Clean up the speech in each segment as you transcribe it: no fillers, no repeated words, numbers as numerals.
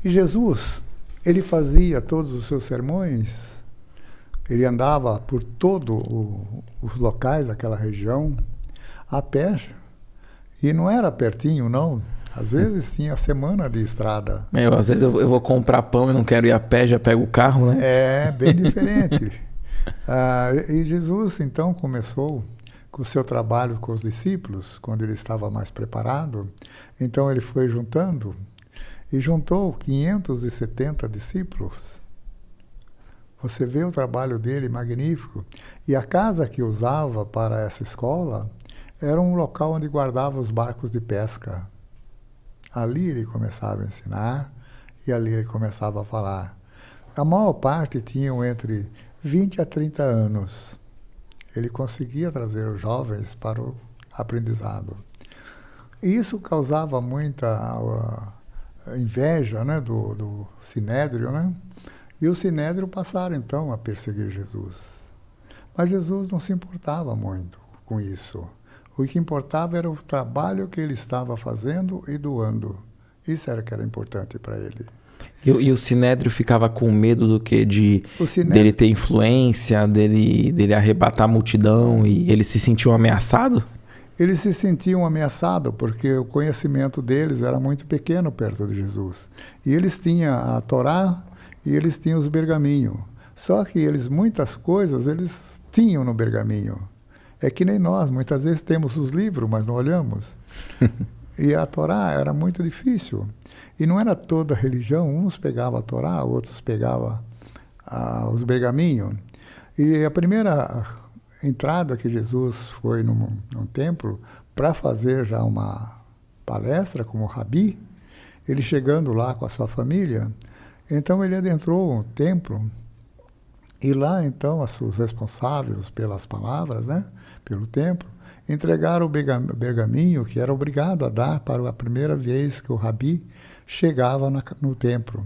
E Jesus, ele fazia todos os seus sermões, ele andava por todos os locais daquela região, a pé, e não era pertinho, não. Às vezes tinha semana de estrada. Às vezes eu vou comprar pão e não quero ir a pé, já pego o carro, né? É, bem diferente. E Jesus, então, começou com o seu trabalho com os discípulos, quando ele estava mais preparado. Então, ele foi juntando, e juntou 570 discípulos. Você vê o trabalho dele magnífico. E a casa que usava para essa escola era um local onde guardava os barcos de pesca. Ali ele começava a ensinar e ali ele começava a falar. A maior parte tinham entre 20 a 30 anos. Ele conseguia trazer os jovens para o aprendizado. E isso causava muita inveja, né, do Sinédrio, né? E o Sinédrio passaram então a perseguir Jesus. Mas Jesus não se importava muito com isso. O que importava era o trabalho que ele estava fazendo e doando. Isso era que era importante para ele. E o Sinédrio ficava com medo do quê? Dele ter influência, dele arrebatar a multidão, e ele se sentiu ameaçado? Eles se sentiam ameaçados porque o conhecimento deles era muito pequeno perto de Jesus. E eles tinham a Torá e eles tinham os pergaminhos. Só que muitas coisas eles tinham no pergaminho. É que nem nós, muitas vezes temos os livros, mas não olhamos. E a Torá era muito difícil. E não era toda religião, uns pegavam a Torá, outros pegavam os pergaminhos. E a primeira entrada que Jesus foi num templo para fazer já uma palestra como rabi, ele chegando lá com a sua família, então ele adentrou um templo e lá então os responsáveis pelas palavras, né, pelo templo, entregaram o pergaminho que era obrigado a dar para a primeira vez que o rabi chegava no templo.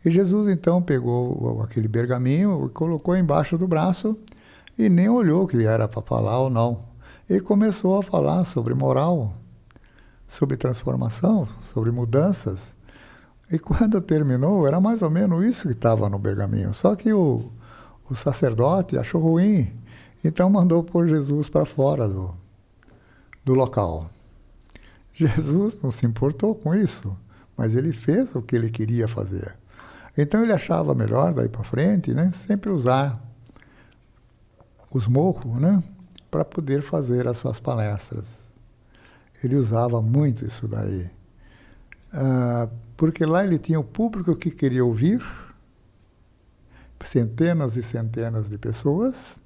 E Jesus então pegou aquele pergaminho e colocou embaixo do braço e nem olhou que era para falar ou não. E começou a falar sobre moral, sobre transformação, sobre mudanças. E quando terminou, era mais ou menos isso que estava no pergaminho. Só que o sacerdote achou ruim, então mandou pôr Jesus para fora do local. Jesus não se importou com isso, mas ele fez o que ele queria fazer. Então ele achava melhor, daí para frente, né, sempre usar os morros, né, para poder fazer as suas palestras. Ele usava muito isso daí. Porque lá ele tinha o público que queria ouvir, centenas e centenas de pessoas,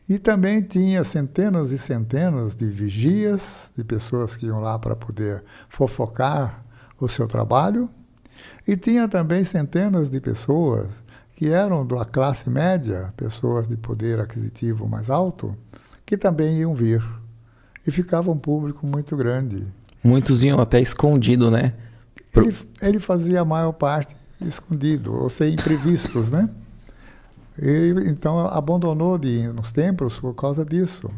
e também tinha centenas e centenas de vigias, de pessoas que iam lá para poder fofocar o seu trabalho, e tinha também centenas de pessoas que eram da classe média, pessoas de poder aquisitivo mais alto, que também iam vir. E ficava um público muito grande. Muitos iam até escondido, né? Ele fazia a maior parte escondido, ou seja, imprevistos, né? Ele, então, abandonou de ir nos templos por causa disso.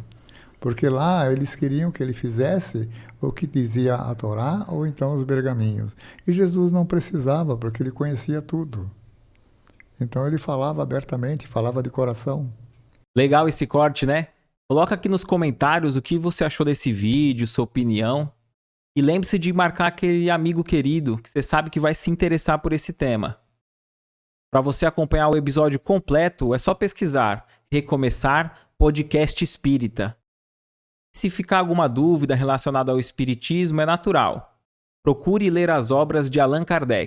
Porque lá eles queriam que ele fizesse o que dizia a Torá ou então os pergaminhos. E Jesus não precisava, porque ele conhecia tudo. Então ele falava abertamente, falava de coração. Legal esse corte, né? Coloca aqui nos comentários o que você achou desse vídeo, sua opinião. E lembre-se de marcar aquele amigo querido que você sabe que vai se interessar por esse tema. Para você acompanhar o episódio completo, é só pesquisar Recomeçar Podcast Espírita. Se ficar alguma dúvida relacionada ao espiritismo, é natural. Procure ler as obras de Allan Kardec.